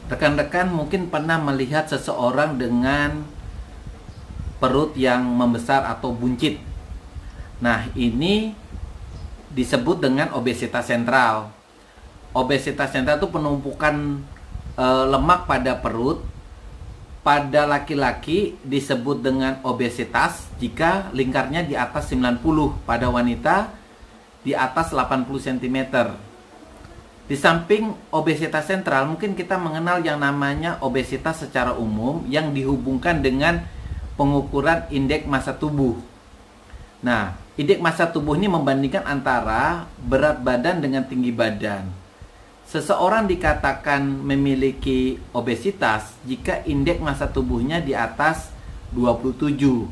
Rekan-rekan mungkin pernah melihat seseorang dengan perut yang membesar atau buncit. Nah, ini disebut dengan obesitas sentral. Obesitas sentral itu penumpukan lemak pada perut. Pada laki-laki disebut dengan obesitas jika lingkarnya di atas 90, pada wanita di atas 80 cm. Di samping obesitas sentral, mungkin kita mengenal yang namanya obesitas secara umum yang dihubungkan dengan pengukuran indeks massa tubuh. Nah, indeks massa tubuh ini membandingkan antara berat badan dengan tinggi badan. Seseorang dikatakan memiliki obesitas jika indeks massa tubuhnya di atas 27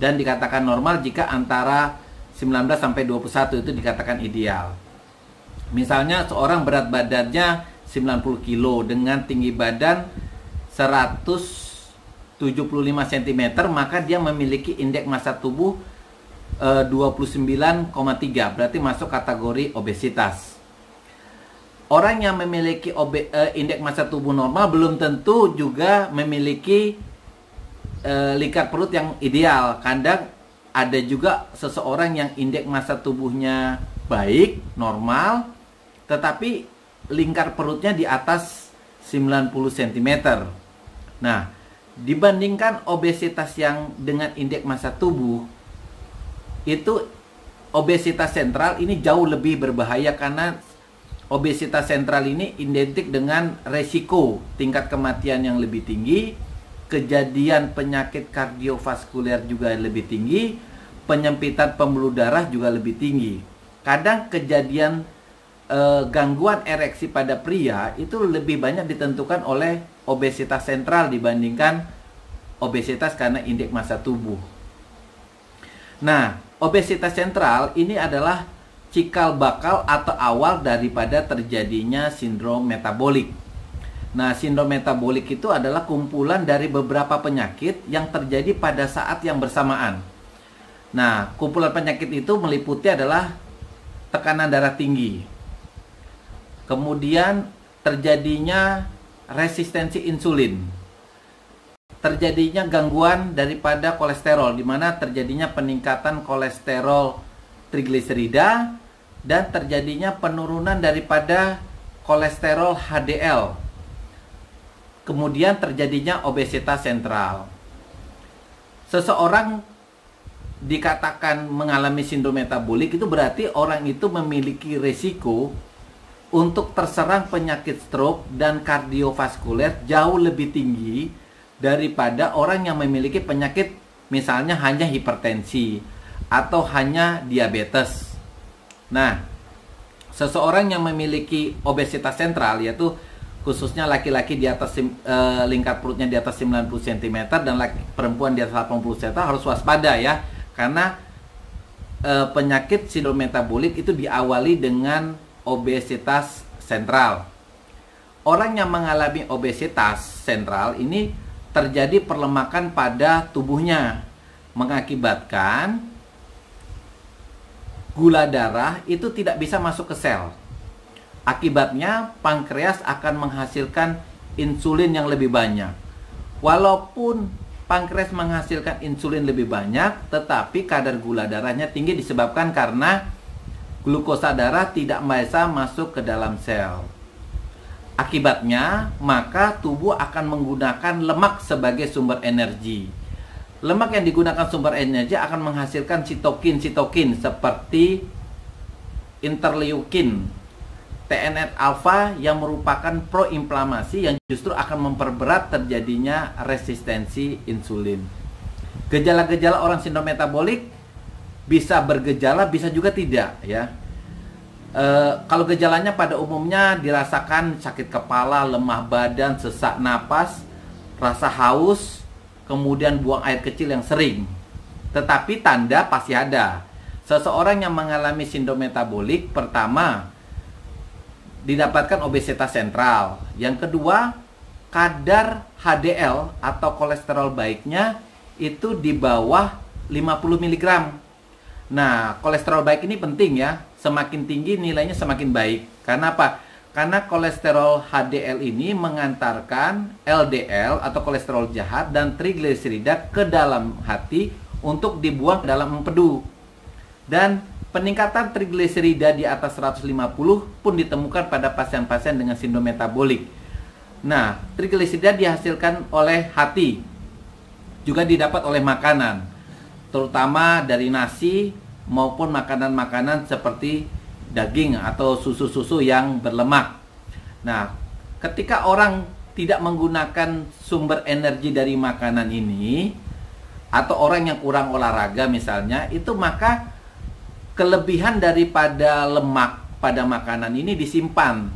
dan dikatakan normal jika antara 19 sampai 21, itu dikatakan ideal. Misalnya seorang berat badannya 90 kg dengan tinggi badan 175 cm, maka dia memiliki indeks massa tubuh 29,3, berarti masuk kategori obesitas. Orang yang memiliki indeks massa tubuh normal belum tentu juga memiliki lingkar perut yang ideal. Kadang ada juga seseorang yang indeks massa tubuhnya baik, normal, tetapi lingkar perutnya di atas 90 cm. Nah, dibandingkan obesitas yang dengan indeks massa tubuh, itu obesitas sentral ini jauh lebih berbahaya karena obesitas sentral ini identik dengan resiko tingkat kematian yang lebih tinggi, kejadian penyakit kardiovaskuler juga lebih tinggi, penyempitan pembuluh darah juga lebih tinggi. Kadang kejadian gangguan ereksi pada pria itu lebih banyak ditentukan oleh obesitas sentral dibandingkan obesitas karena indeks massa tubuh. Nah, obesitas sentral ini adalah cikal bakal atau awal daripada terjadinya sindrom metabolik. Nah, sindrom metabolik itu adalah kumpulan dari beberapa penyakit yang terjadi pada saat yang bersamaan. Nah, kumpulan penyakit itu meliputi adalah tekanan darah tinggi, kemudian terjadinya resistensi insulin, terjadinya gangguan daripada kolesterol, di mana terjadinya peningkatan kolesterol trigliserida, dan terjadinya penurunan daripada kolesterol HDL. Kemudian terjadinya obesitas sentral. Seseorang dikatakan mengalami sindrom metabolik, itu berarti orang itu memiliki risiko untuk terserang penyakit stroke dan kardiovaskuler jauh lebih tinggi daripada orang yang memiliki penyakit misalnya hanya hipertensi atau hanya diabetes. Nah, seseorang yang memiliki obesitas sentral, yaitu khususnya laki-laki di atas lingkar perutnya di atas 90 cm dan perempuan di atas 80 cm, harus waspada ya, karena penyakit sindrom metabolik itu diawali dengan obesitas sentral. Orang yang mengalami obesitas sentral ini terjadi perlemakan pada tubuhnya, mengakibatkan gula darah itu tidak bisa masuk ke sel. Akibatnya pankreas akan menghasilkan insulin yang lebih banyak. Walaupun pankreas menghasilkan insulin lebih banyak, tetapi kadar gula darahnya tinggi disebabkan karena glukosa darah tidak bisa masuk ke dalam sel. Akibatnya, maka tubuh akan menggunakan lemak sebagai sumber energi. Lemak yang digunakan sumber energi akan menghasilkan sitokin seperti interleukin, TNF alfa yang merupakan proinflamasi yang justru akan memperberat terjadinya resistensi insulin. Gejala-gejala orang sindrom metabolik bisa bergejala, bisa juga tidak ya. Kalau gejalanya pada umumnya dirasakan sakit kepala, lemah badan, sesak napas, rasa haus, kemudian buang air kecil yang sering. Tetapi tanda pasti ada. Seseorang yang mengalami sindrom metabolik, pertama didapatkan obesitas sentral. Yang kedua, kadar HDL atau kolesterol baiknya itu di bawah 50 mg. Nah, kolesterol baik ini penting ya. Semakin tinggi nilainya semakin baik. Karena apa? Karena kolesterol HDL ini mengantarkan LDL atau kolesterol jahat dan trigliserida ke dalam hati untuk dibuang ke dalam empedu. Dan peningkatan trigliserida di atas 150 pun ditemukan pada pasien-pasien dengan sindrom metabolik. Nah, trigliserida dihasilkan oleh hati, juga didapat oleh makanan, terutama dari nasi maupun makanan-makanan seperti daging atau susu-susu yang berlemak. Nah, ketika orang tidak menggunakan sumber energi dari makanan ini, atau orang yang kurang olahraga misalnya, itu maka kelebihan daripada lemak pada makanan ini disimpan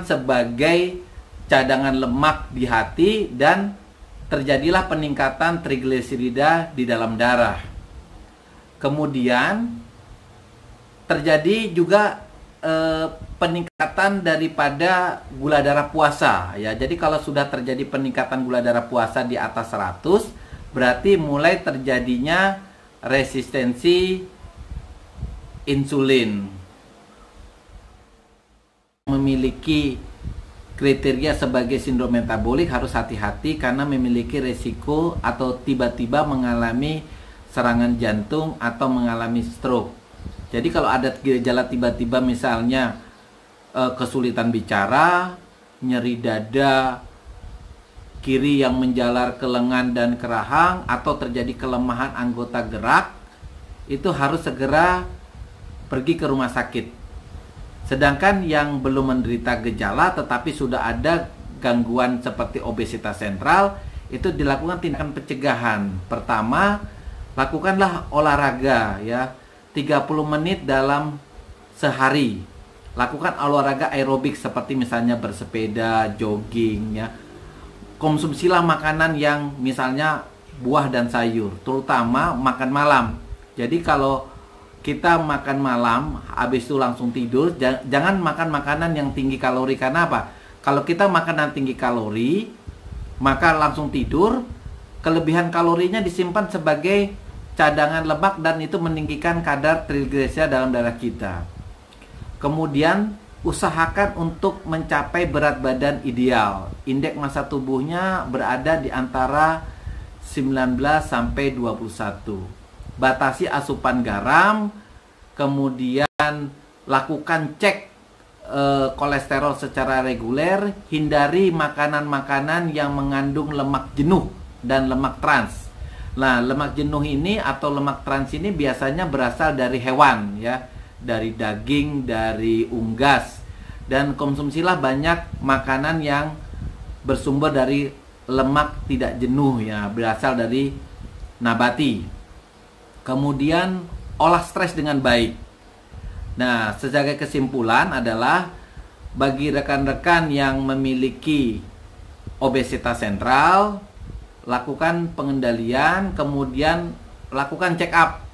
sebagai cadangan lemak di hati, dan terjadilah peningkatan trigliserida di dalam darah. Kemudian terjadi juga peningkatan daripada gula darah puasa ya. Jadi kalau sudah terjadi peningkatan gula darah puasa di atas 100, berarti mulai terjadinya resistensi insulin. Memiliki kriteria sebagai sindrom metabolik harus hati-hati karena memiliki resiko atau tiba-tiba mengalami serangan jantung atau mengalami stroke. Jadi kalau ada gejala tiba-tiba misalnya kesulitan bicara, nyeri dada kiri yang menjalar ke lengan dan ke rahang, atau terjadi kelemahan anggota gerak, itu harus segera pergi ke rumah sakit. Sedangkan yang belum menderita gejala tetapi sudah ada gangguan seperti obesitas sentral, itu dilakukan tindakan pencegahan. Pertama, lakukanlah olahraga ya, 30 menit dalam sehari. Lakukan olahraga aerobik seperti misalnya bersepeda, jogging ya. Konsumsilah makanan yang misalnya buah dan sayur, terutama makan malam. Jadi kalau kita makan malam, habis itu langsung tidur, jangan makan makanan yang tinggi kalori. Karena apa? Kalau kita makanan tinggi kalori, maka langsung tidur, kelebihan kalorinya disimpan sebagai cadangan lemak dan itu meninggikan kadar trigliserida dalam darah kita. Kemudian usahakan untuk mencapai berat badan ideal. Indeks massa tubuhnya berada di antara 19 sampai 21. Batasi asupan garam, kemudian lakukan cek kolesterol secara reguler, hindari makanan-makanan yang mengandung lemak jenuh dan lemak trans. Nah, lemak jenuh ini atau lemak trans ini biasanya berasal dari hewan ya, dari daging, dari unggas. Dan konsumsilah banyak makanan yang bersumber dari lemak tidak jenuh ya, berasal dari nabati. Kemudian olah stres dengan baik. Nah, sebagai kesimpulan adalah bagi rekan-rekan yang memiliki obesitas sentral, lakukan pengendalian, kemudian lakukan check up.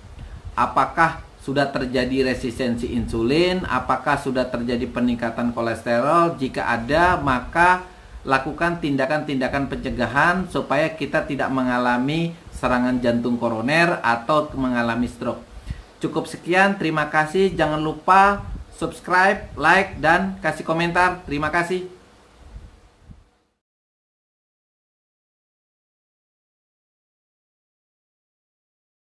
Apakah sudah terjadi resistensi insulin, apakah sudah terjadi peningkatan kolesterol? Jika ada, maka lakukan tindakan-tindakan pencegahan supaya kita tidak mengalami serangan jantung koroner atau mengalami stroke. Cukup sekian, terima kasih. Jangan lupa subscribe, like, dan kasih komentar. Terima kasih.